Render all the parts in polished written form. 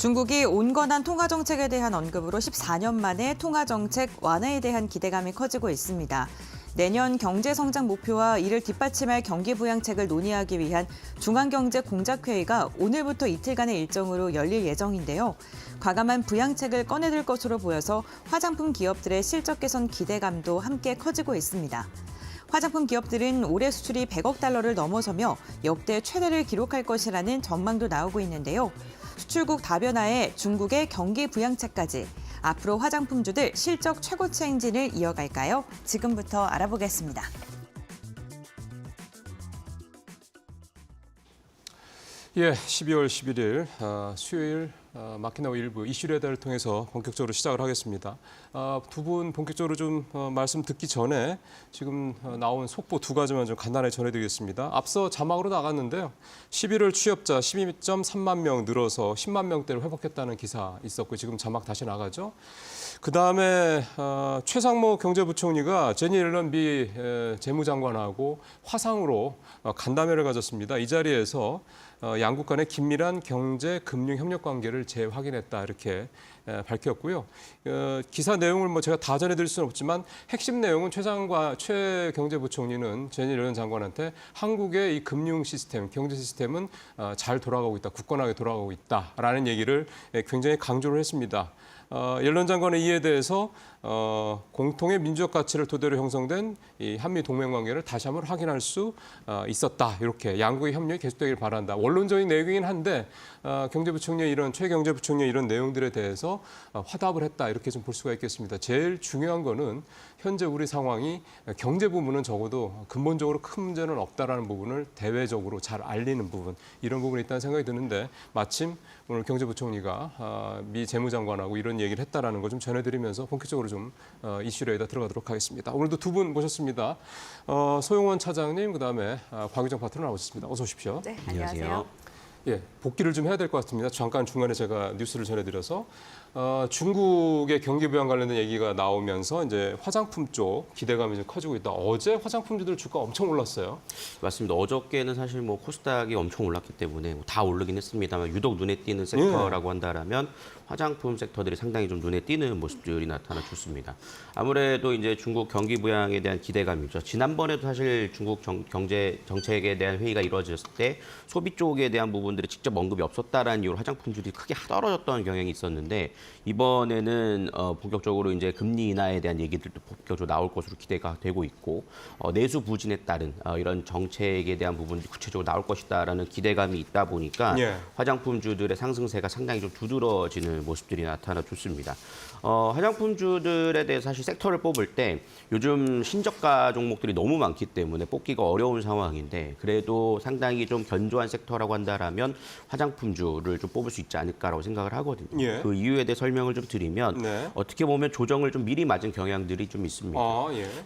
중국이 온건한 통화정책에 대한 언급으로 14년 만에 통화정책 완화에 대한 기대감이 커지고 있습니다. 내년 경제성장 목표와 이를 뒷받침할 경기부양책을 논의하기 위한 중앙경제공작회의가 오늘부터 이틀간의 일정으로 열릴 예정인데요. 과감한 부양책을 꺼내들 것으로 보여서 화장품 기업들의 실적 개선 기대감도 함께 커지고 있습니다. 화장품 기업들은 올해 수출이 100억 달러를 넘어서며 역대 최대를 기록할 것이라는 전망도 나오고 있는데요. 수출국 다변화에 중국의 경기 부양책까지 앞으로 화장품주들 실적 최고치 행진을 이어갈까요? 지금부터 알아보겠습니다. 예, 12월 11일 수요일 마키나우 일부 이슈레다를 통해서 본격적으로 시작을 하겠습니다. 두 분 본격적으로 좀 말씀 듣기 전에 지금 나온 속보 두 가지만 좀 간단하게 전해드리겠습니다. 앞서 자막으로 나갔는데요. 11월 취업자 12.3만 명 늘어서 10만 명대를 회복했다는 기사 있었고 지금 자막 다시 나가죠. 그다음에 최상목 경제부총리가 제니 옐런 미 재무장관하고 화상으로 간담회를 가졌습니다. 이 자리에서 양국 간의 긴밀한 경제, 금융 협력 관계를 재확인했다 이렇게 밝혔고요. 기사 내용을 제가 다 전해드릴 수는 없지만 핵심 내용은 최 경제부총리는 제니 옐런 장관한테 한국의 이 금융 시스템, 경제 시스템은 잘 돌아가고 있다, 굳건하게 돌아가고 있다라는 얘기를 굉장히 강조를 했습니다. 옐런 장관의 이에 대해서 공통의 민주적 가치를 토대로 형성된 이 한미 동맹 관계를 다시 한번 확인할 수 있었다. 이렇게 양국의 협력이 계속되길 바란다. 원론적인 내용이긴 한데 경제부총리의 최 경제부총리의 이런 내용들에 대해서 화답을 했다. 이렇게 좀 볼 수가 있겠습니다. 제일 중요한 거는 현재 우리 상황이 경제 부분은 적어도 근본적으로 큰 문제는 없다라는 부분을 대외적으로 잘 알리는 부분, 이런 부분이 있다는 생각이 드는데 마침 오늘 경제부총리가 미 재무장관하고 이런 얘기를 했다라는 걸 좀 전해드리면서 본격적으로 좀 이슈에다 들어가도록 하겠습니다. 오늘도 두 분 모셨습니다. 소용원 차장님, 그다음에 곽유정 파트너 나오셨습니다. 어서 오십시오. 네, 안녕하세요. 예, 복귀를 좀 해야 될 것 같습니다. 잠깐 중간에 제가 뉴스를 전해드려서 중국의 경기 부양 관련된 얘기가 나오면서 이제 화장품 쪽 기대감이 좀 커지고 있다. 어제 화장품주들 주가 엄청 올랐어요. 맞습니다. 어저께는 사실 코스닥이 엄청 올랐기 때문에 다 오르긴 했습니다만 유독 눈에 띄는 섹터라고 한다라면 화장품 섹터들이 상당히 좀 눈에 띄는 모습들이 나타나줬습니다. 아무래도 이제 중국 경기 부양에 대한 기대감이죠. 지난번에도 사실 중국 경제 정책에 대한 회의가 이루어졌을 때 소비 쪽에 대한 부분들이 직접 언급이 없었다라는 이유로 화장품주들이 크게 떨어졌던 경향이 있었는데 이번에는 본격적으로 이제 금리 인하에 대한 얘기들도 본격적으로 나올 것으로 기대가 되고 있고 내수 부진에 따른 이런 정책에 대한 부분들이 구체적으로 나올 것이다라는 기대감이 있다 보니까 화장품주들의 상승세가 상당히 좀 두드러지는 모습들이 나타나줬습니다. 화장품주들에 대해서 사실 섹터를 뽑을 때 요즘 신저가 종목들이 너무 많기 때문에 뽑기가 어려운 상황인데 그래도 상당히 좀 견조한 섹터라고 한다라면 화장품주를 좀 뽑을 수 있지 않을까라고 생각을 하거든요. 그 이유에 대해 설명을 좀 드리면 어떻게 보면 조정을 좀 미리 맞은 경향들이 좀 있습니다.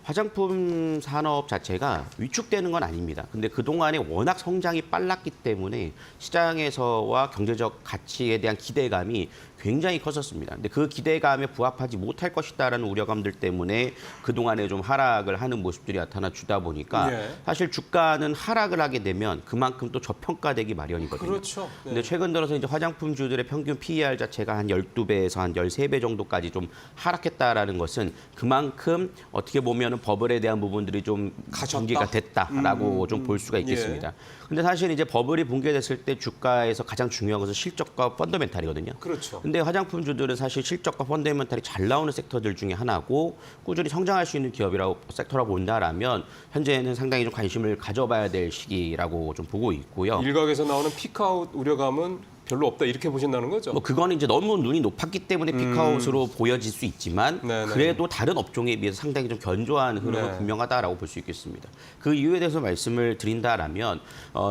화장품 산업 자체가 위축되는 건 아닙니다. 근데 그동안에 워낙 성장이 빨랐기 때문에 시장에서와 경제적 가치에 대한 기대감이 굉장히 컸었습니다. 근데 그 기대감에 부합하지 못할 것이다라는 우려감들 때문에 그동안에 좀 하락을 하는 모습들이 나타나 주다 보니까 사실 주가는 하락을 하게 되면 그만큼 또 저평가되기 마련이거든요. 그렇죠. 근데 최근 들어서 이제 화장품주들의 평균 PER 자체가 한 12배에서 한 13배 정도까지 좀 하락했다라는 것은 그만큼 어떻게 보면은 버블에 대한 부분들이 좀 전개가 됐다라고 좀 볼 수가 있겠습니다. 근데 사실 이제 버블이 붕괴됐을 때 주가에서 가장 중요한 것은 실적과 펀더멘탈이거든요. 그렇죠. 근데 화장품주들은 사실 실적과 펀더멘탈이 잘 나오는 섹터들 중에 하나고 꾸준히 성장할 수 있는 섹터라고 본다라면 현재는 상당히 좀 관심을 가져봐야 될 시기라고 좀 보고 있고요. 일각에서 나오는 피크아웃 우려감은 별로 없다 이렇게 보신다는 거죠? 그거는 이제 너무 눈이 높았기 때문에 피크아웃으로 보여질 수 있지만 그래도 다른 업종에 비해서 상당히 좀 견조한 흐름은 분명하다라고 볼 수 있겠습니다. 그 이유에 대해서 말씀을 드린다라면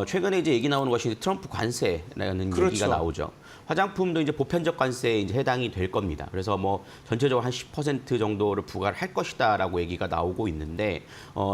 최근에 이제 얘기 나오는 것이 트럼프 관세라는 얘기가 나오죠. 화장품도 이제 보편적 관세에 이제 해당이 될 겁니다. 그래서 전체적으로 한 10% 정도를 부과를 할 것이다라고 얘기가 나오고 있는데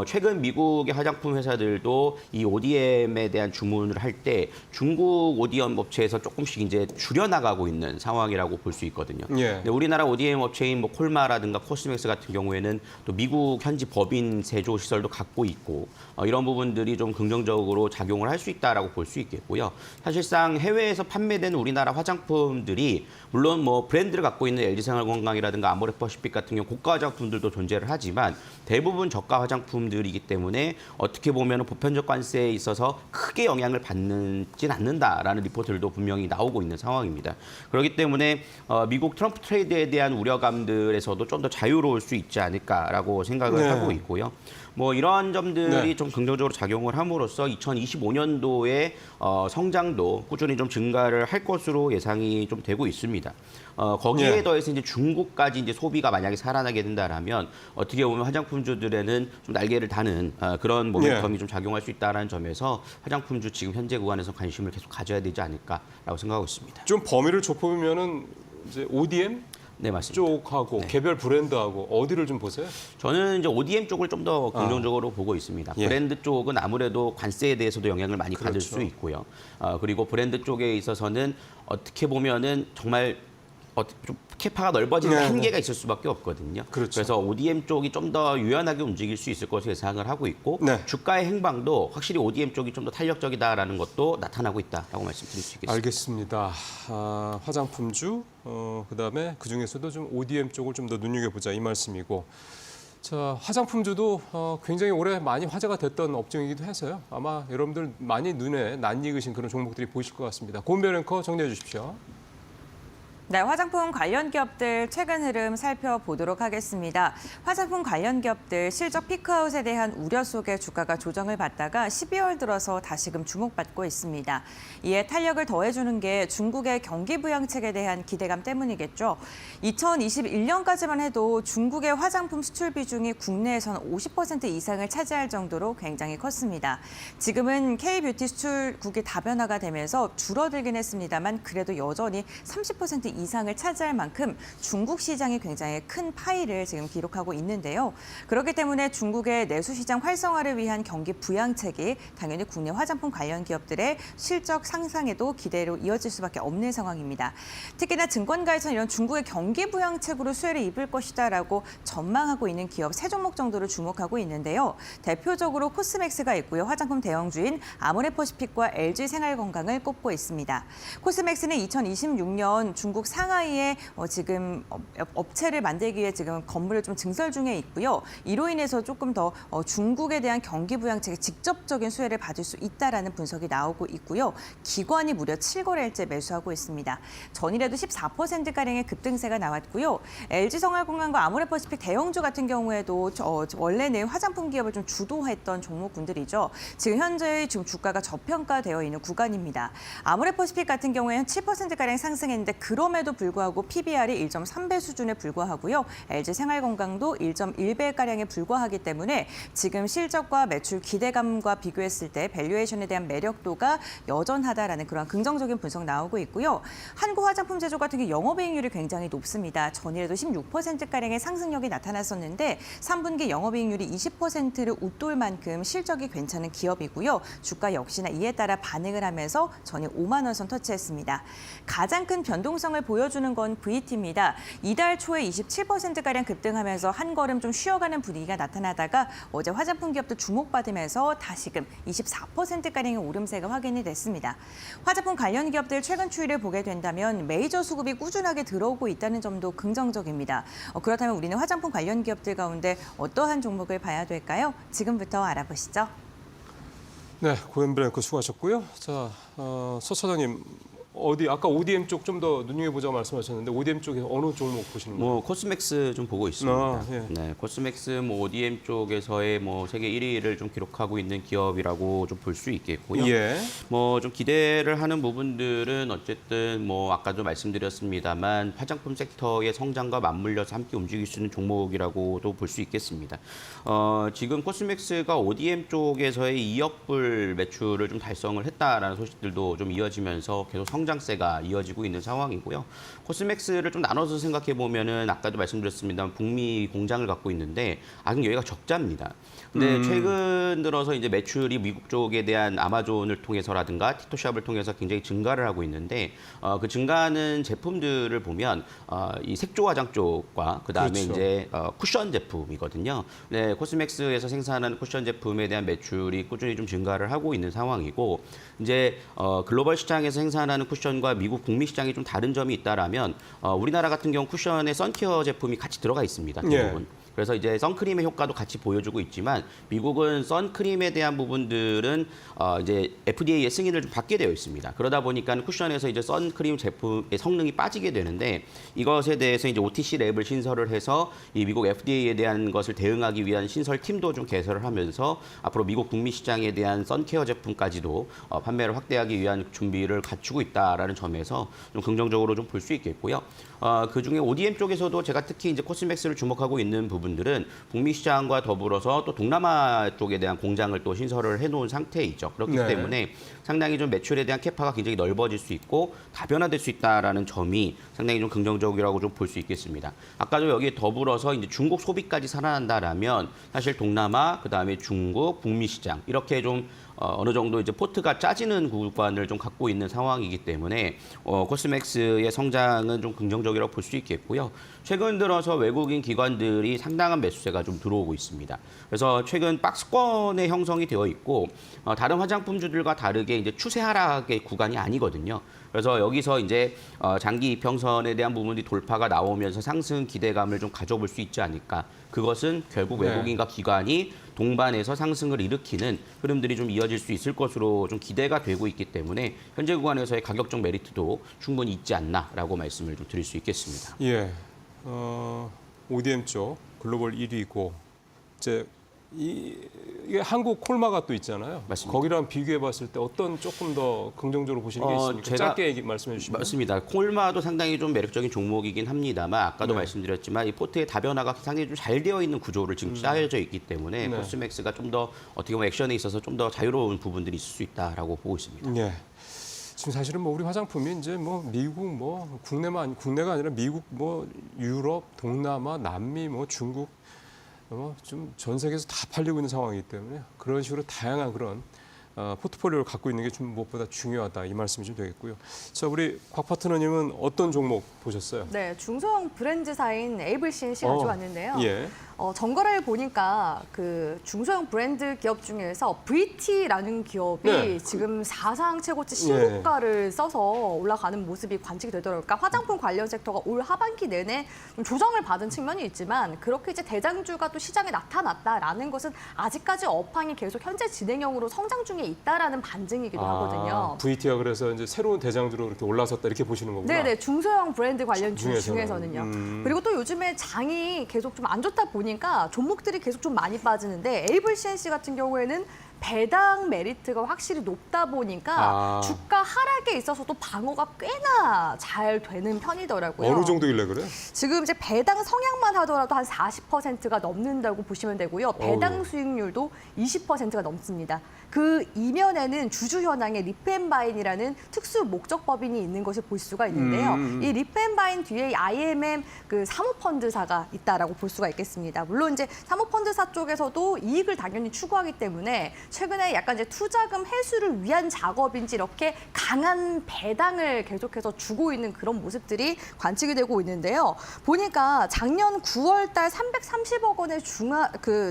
최근 미국의 화장품 회사들도 이 ODM에 대한 주문을 할 때 중국 ODM 업체에서 조금씩 이제 줄여나가고 있는 상황이라고 볼 수 있거든요. 근데 우리나라 ODM 업체인 콜마라든가 코스맥스 같은 경우에는 또 미국 현지 법인 제조 시설도 갖고 있고 이런 부분들이 좀 긍정적으로 작용을 할 수 있다라고 볼 수 있겠고요. 사실상 해외에서 판매되는 우리나라 화장품들이 물론 뭐 브랜드를 갖고 있는 LG생활건강이라든가 아모레퍼시픽 같은 경우 고가 화장품들도 존재를 하지만 대부분 저가 화장품들이기 때문에 어떻게 보면 보편적 관세에 있어서 크게 영향을 받진 않는다라는 리포트들도 분명히 나오고 있는 상황입니다. 그렇기 때문에 미국 트럼프 트레이드에 대한 우려감들에서도 좀 더 자유로울 수 있지 않을까라고 생각을 하고 있고요. 뭐 이러한 점들이 좀 긍정적으로 작용을 함으로써 2025년도에 성장도 꾸준히 좀 증가를 할 것으로 예상이 좀 되고 있습니다. 거기에 더해서 이제 중국까지 이제 소비가 만약에 살아나게 된다라면 어떻게 보면 화장품주들에는 좀 날개를 다는 그런 모멘텀이 좀 작용할 수 있다는 점에서 화장품주 지금 현재 구간에서 관심을 계속 가져야 되지 않을까라고 생각하고 있습니다. 좀 범위를 좁히면은 이제 ODM 네, 맞습니다. 쪽하고 개별 브랜드하고 어디를 좀 보세요? 저는 이제 ODM 쪽을 좀 더 긍정적으로 보고 있습니다. 브랜드 쪽은 아무래도 관세에 대해서도 영향을 많이 받을 수 있고요. 그리고 브랜드 쪽에 있어서는 어떻게 보면은 정말 좀 캐파가 넓어지는 한계가 있을 수밖에 없거든요. 그래서 ODM 쪽이 좀 더 유연하게 움직일 수 있을 것으로 예상을 하고 있고 주가의 행방도 확실히 ODM 쪽이 좀 더 탄력적이다라는 것도 나타나고 있다라고 말씀드릴 수 있겠습니다. 알겠습니다. 화장품주, 그다음에 그중에서도 좀 ODM 쪽을 좀 더 눈여겨보자 이 말씀이고 자, 화장품주도 굉장히 오래 많이 화제가 됐던 업종이기도 해서요. 아마 여러분들 많이 눈에 낯익으신 그런 종목들이 보이실 것 같습니다. 고은별 앵커 정리해 주십시오. 네, 화장품 관련 기업들 최근 흐름 살펴보도록 하겠습니다. 화장품 관련 기업들 실적 피크아웃에 대한 우려 속에 주가가 조정을 받다가 12월 들어서 다시금 주목받고 있습니다. 이에 탄력을 더해주는 게 중국의 경기 부양책에 대한 기대감 때문이겠죠. 2021년까지만 해도 중국의 화장품 수출 비중이 국내에서는 50% 이상을 차지할 정도로 굉장히 컸습니다. 지금은 K뷰티 수출국이 다변화가 되면서 줄어들긴 했습니다만 그래도 여전히 30% 이상을 차지할 만큼 중국 시장이 굉장히 큰 파이를 지금 기록하고 있는데요. 그렇기 때문에 중국의 내수 시장 활성화를 위한 경기 부양책이 당연히 국내 화장품 관련 기업들의 실적 상승에도 기대로 이어질 수밖에 없는 상황입니다. 특히나 증권가에서는 이런 중국의 경기 부양책으로 수혜를 입을 것이다라고 전망하고 있는 기업 3종목 정도를 주목하고 있는데요. 대표적으로 코스맥스가 있고요. 화장품 대형주인 아모레퍼시픽과 LG생활건강을 꼽고 있습니다. 코스맥스는 2026년 중국 상하이에 지금 업체를 만들기 위해 지금 건물을 좀 증설 중에 있고요. 이로 인해서 조금 더 중국에 대한 경기 부양책의 직접적인 수혜를 받을 수 있다라는 분석이 나오고 있고요. 기관이 무려 7거래일째 매수하고 있습니다. 전일에도 14%가량의 급등세가 나왔고요. LG생활건강과 아모레퍼시픽 대형주 같은 경우에도 원래는 화장품 기업을 좀 주도했던 종목군들이죠. 지금 현재의 지금 주가가 저평가되어 있는 구간입니다. 아모레퍼시픽 같은 경우에는 7%가량 상승했는데 그럼에도 불구하고 PBR이 1.3배 수준에 불과하고요. LG생활건강도 1.1배가량에 불과하기 때문에 지금 실적과 매출 기대감과 비교했을 때 밸류에이션에 대한 매력도가 여전하다라는 그런 긍정적인 분석 나오고 있고요. 한국화장품제조 같은 경우 영업이익률이 굉장히 높습니다. 전일에도 16%가량의 상승력이 나타났었는데 3분기 영업이익률이 20%를 웃돌 만큼 실적이 괜찮은 기업이고요. 주가 역시나 이에 따라 반응을 하면서 전일 5만 원 선 터치했습니다. 가장 큰 변동성을 보여주는 건 VT입니다. 이달 초에 27%가량 급등하면서 한 걸음 좀 쉬어가는 분위기가 나타나다가 어제 화장품 기업도 주목받으면서 다시금 24%가량의 오름세가 확인이 됐습니다. 화장품 관련 기업들 최근 추이를 보게 된다면 메이저 수급이 꾸준하게 들어오고 있다는 점도 긍정적입니다. 그렇다면 우리는 화장품 관련 기업들 가운데 어떠한 종목을 봐야 될까요? 지금부터 알아보시죠. 네, 고은별 앵커 수고하셨고요. 자, 서 차장님. 아까 ODM 쪽 좀 더 눈여겨보자고 말씀하셨는데 ODM 쪽에 어느 종목 보시는 거예요? 코스맥스 좀 보고 있습니다. 예. 네, 코스맥스 ODM 쪽에서의 세계 1위를 좀 기록하고 있는 기업이라고 좀 볼 수 있겠고요. 예. 좀 기대를 하는 부분들은 어쨌든 아까도 말씀드렸습니다만 화장품 섹터의 성장과 맞물려서 함께 움직일 수 있는 종목이라고도 볼 수 있겠습니다. 지금 코스맥스가 ODM 쪽에서의 2억 불 매출을 좀 달성을 했다라는 소식들도 좀 이어지면서 계속 성장세가 이어지고 있는 상황이고요. 코스맥스를 좀 나눠서 생각해 보면은 아까도 말씀드렸습니다만 북미 공장을 갖고 있는데 아직 여기가 적자입니다. 근데 최근 들어서 이제 매출이 미국 쪽에 대한 아마존을 통해서라든가 틱톡샵을 통해서 굉장히 증가를 하고 있는데 그 증가하는 제품들을 보면 이 색조 화장 쪽과 그다음에 이제 쿠션 제품이거든요. 네, 코스맥스에서 생산하는 쿠션 제품에 대한 매출이 꾸준히 좀 증가를 하고 있는 상황이고 이제 글로벌 시장에서 생산하는 쿠션과 미국 북미 시장이 좀 다른 점이 있다라면 우리나라 같은 경우 쿠션에 선케어 제품이 같이 들어가 있습니다. 대부분. 그래서 이제 선크림의 효과도 같이 보여주고 있지만 미국은 선크림에 대한 부분들은 이제 FDA의 승인을 좀 받게 되어 있습니다. 그러다 보니까 쿠션에서 이제 선크림 제품의 성능이 빠지게 되는데 이것에 대해서 이제 OTC 랩을 신설을 해서 이 미국 FDA에 대한 것을 대응하기 위한 신설 팀도 좀 개설을 하면서 앞으로 미국 북미 시장에 대한 선케어 제품까지도 판매를 확대하기 위한 준비를 갖추고 있다라는 점에서 좀 긍정적으로 좀 볼 수 있겠고요. 그중에 ODM 쪽에서도 제가 특히 이제 코스맥스를 주목하고 있는 부분들은 북미 시장과 더불어서 또 동남아 쪽에 대한 공장을 또 신설을 해놓은 상태이죠. 그렇기 네. 때문에 상당히 좀 매출에 대한 캐파가 굉장히 넓어질 수 있고 다변화될 수 있다라는 점이 상당히 좀 긍정적이라고 좀 볼 수 있겠습니다. 아까도 여기에 더불어서 이제 중국 소비까지 살아난다라면 사실 동남아, 그다음에 중국, 북미 시장 이렇게 좀 어느 정도 이제 포트가 짜지는 구간을 좀 갖고 있는 상황이기 때문에 코스맥스의 성장은 좀 긍정적이라고 볼 수 있겠고요. 최근 들어서 외국인 기관들이 상당한 매수세가 좀 들어오고 있습니다. 그래서 최근 박스권의 형성이 되어 있고 다른 화장품주들과 다르게 이제 추세 하락의 구간이 아니거든요. 그래서 여기서 이제 장기 이평선에 대한 부분이 돌파가 나오면서 상승 기대감을 좀 가져볼 수 있지 않을까. 그것은 결국 외국인과 기관이 동반해서 상승을 일으키는 흐름들이 좀 이어질 수 있을 것으로 좀 기대가 되고 있기 때문에 현재 구간에서의 가격적 메리트도 충분히 있지 않나라고 말씀을 좀 드릴 수 있겠습니다. 예, ODM 쪽 글로벌 1위고 이제 이게 한국 콜마가 또 있잖아요. 맞습니다. 거기랑 비교해봤을 때 어떤 조금 더 긍정적으로 보시는 게 있습니까? 제가- 짧게 말씀해 주시면. 맞습니다. 콜마도 상당히 좀 매력적인 종목이긴 합니다만 아까도 말씀드렸지만 이 포트의 다변화가 상당히 좀 잘 되어 있는 구조를 지금 짜여져 있기 때문에 네. 코스맥스가 좀 더 어떻게 보면 액션에 있어서 좀 더 자유로운 부분들이 있을 수 있다라고 보고 있습니다. 예. 지금 사실은 뭐 우리 화장품이 이제 뭐 미국 뭐 국내가 아니라 미국 뭐 유럽, 동남아, 남미 뭐 중국 좀 전 세계에서 다 팔리고 있는 상황이기 때문에 그런 식으로 다양한 그런 포트폴리오를 갖고 있는 게 좀 무엇보다 중요하다 이 말씀이 좀 되겠고요. 자, 우리 곽 파트너님은 어떤 종목 보셨어요? 네, 중소형 브랜드사인 에이블CNC 가져왔는데요. 예. 정거래를 보니까 그 중소형 브랜드 기업 중에서 VT라는 기업이 네. 지금 사상 최고치 신고가를 써서 올라가는 모습이 관측이 되더라고요. 그러니까 화장품 관련 섹터가 올 하반기 내내 좀 조정을 받은 측면이 있지만 그렇게 이제 대장주가 또 시장에 나타났다라는 것은 아직까지 업황이 계속 현재 진행형으로 성장 중에 있다라는 반증이기도 하거든요. VT가 그래서 이제 새로운 대장주로 이렇게 올라섰다 이렇게 보시는 거구나. 네네, 중소형 브랜드 관련 주 중에서는. 중에서는요. 그리고 또 요즘에 장이 계속 좀 안 좋다 보니까 종목들이 계속 좀 많이 빠지는데 에이블CNC 같은 경우에는 배당 메리트가 확실히 높다 보니까 주가 하락에 있어서도 방어가 꽤나 잘 되는 편이더라고요. 어느 정도길래 그래? 지금 이제 배당 성향만 하더라도 한 40%가 넘는다고 보시면 되고요. 배당 어우. 수익률도 20%가 넘습니다. 그 이면에는 주주 현황에 리프앤바인이라는 특수 목적 법인이 있는 것을 볼 수가 있는데요. 이 리프앤바인 뒤에 IMM 그 사모펀드사가 있다라고 볼 수가 있겠습니다. 물론 이제 사모펀드사 쪽에서도 이익을 당연히 추구하기 때문에 최근에 약간 이제 투자금 회수를 위한 작업인지 이렇게 강한 배당을 계속해서 주고 있는 그런 모습들이 관측이 되고 있는데요. 보니까 작년 9월 달 330억 원의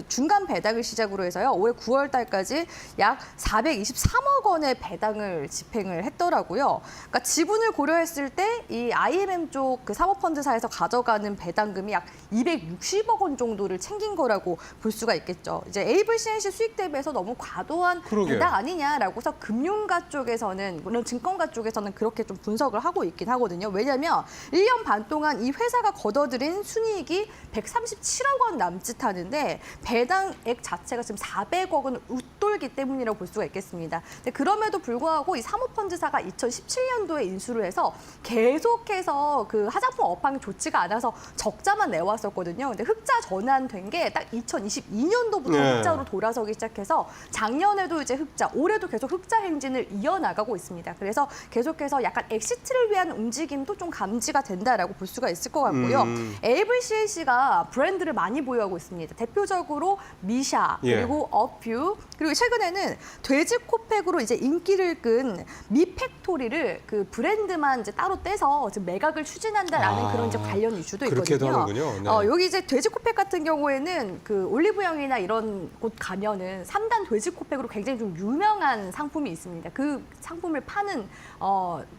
중간 배당을 시작으로 해서요. 올해 9월 달까지 약 423억 원의 배당을 집행을 했더라고요. 그러니까 지분을 고려했을 때 이 IMM 쪽 그 사모펀드사에서 가져가는 배당금이 약 260억 원 정도를 챙긴 거라고 볼 수가 있겠죠. 이제 에이블CNC 수익 대비해서 너무 과도한 그러게요. 배당 아니냐라고서 금융가 쪽에서는 물론 증권가 쪽에서는 그렇게 좀 분석을 하고 있긴 하거든요. 왜냐하면 1년 반 동안 이 회사가 거둬들인 순이익이 137억 원 남짓하는데 배당액 자체가 지금 400억 원을 웃돌기 때문이라고 볼 수가 있겠습니다. 근데 그럼에도 불구하고 이 사모펀드사가 2017년도에 인수를 해서 계속해서 그 화장품 업황이 좋지가 않아서 적자만 내왔었거든요. 근데 흑자 전환된 게 딱 2022년도부터 네. 흑자로 돌아서기 시작해서 작년에도 이제 흑자, 올해도 계속 흑자 행진을 이어나가고 있습니다. 그래서 계속해서 약간 엑시트를 위한 움직임도 좀 감지가 된다라고 볼 수가 있을 것 같고요. 에이블CNC가 브랜드를 많이 보유하고 있습니다. 대표적으로 미샤, 예. 그리고 어퓨, 그리고 최근에는 경우에는 돼지 코팩으로 이제 인기를 끈 미팩토리를 그 브랜드만 이제 따로 떼서 지금 매각을 추진한다라는 그런 이제 관련 이슈도 있거든요. 그렇게도 하는군요. 네. 여기 이제 돼지 코팩 같은 경우에는 그 올리브영이나 이런 곳 가면은 3단 돼지 코팩으로 굉장히 좀 유명한 상품이 있습니다. 그 상품을 파는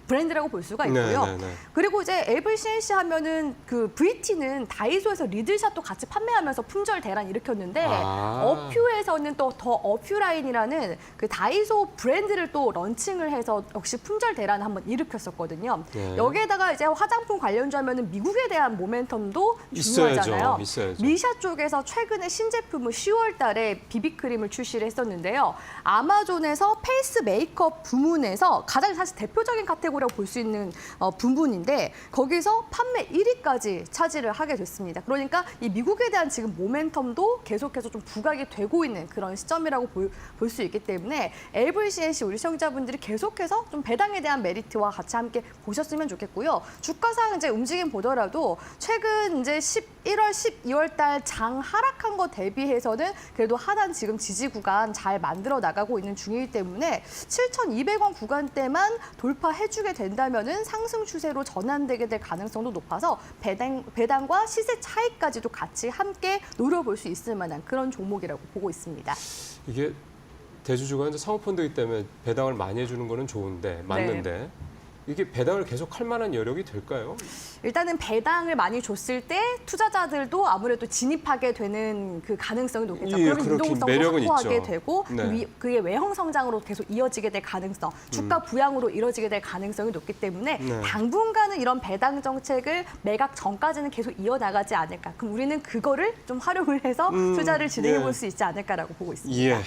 브랜드라고 볼 수가 있고요. 네, 네, 네. 그리고 이제 LVCNC 하면은 그 VT는 다이소에서 리들샷도 같이 판매하면서 품절 대란 일으켰는데 어퓨에서는 또 더 어퓨 라인이라는 그 다이소 브랜드를 또 런칭을 해서 역시 품절 대란을 한번 일으켰었거든요. 네. 여기에다가 이제 화장품 관련주 하면은 미국에 대한 모멘텀도 중요하잖아요. 있어야죠. 미샤 쪽에서 최근에 신제품을 10월 달에 비비크림을 출시를 했었는데요. 아마존에서 페이스 메이크업 부문에서 가장 사실 대표적인 카테고리라고 볼 수 있는 부분인데 거기서 판매 1위까지 차지를 하게 됐습니다. 그러니까 이 미국에 대한 지금 모멘텀도 계속해서 좀 부각이 되고 있는 그런 시점이라고 볼 수 있기 때문에 LVCNC 우리 시청자분들이 계속해서 좀 배당에 대한 메리트와 같이 함께 보셨으면 좋겠고요. 주가상 이제 움직임 보더라도 최근 이제 11월, 12월 달 장 하락한 거 대비해서는 그래도 하단 지금 지지 구간 잘 만들어 나가고 있는 중이기 때문에 7,200원 구간대만 돌파해주게 된다면은 상승 추세로 전환되게 될 가능성도 높아서 배당과 시세 차이까지도 같이 함께 노려볼 수 있을 만한 그런 종목이라고 보고 있습니다. 이게 대주주가 이제 사모펀드이기 때문에 배당을 많이 해주는 거는 좋은데 맞는데 이게 배당을 계속 할 만한 여력이 될까요? 일단은 배당을 많이 줬을 때 투자자들도 아무래도 진입하게 되는 그 가능성이 높겠죠. 예, 그러면 그렇긴 유동성도 매력은 확보하게 있죠. 되고 네. 그게 외형 성장으로 계속 이어지게 될 가능성, 주가 부양으로 이어지게 될 가능성이 높기 때문에 네. 당분간은 이런 배당 정책을 매각 전까지는 계속 이어나가지 않을까. 그럼 우리는 그거를 좀 활용을 해서 투자를 진행해 볼 수 있지 않을까라고 보고 있습니다. 예,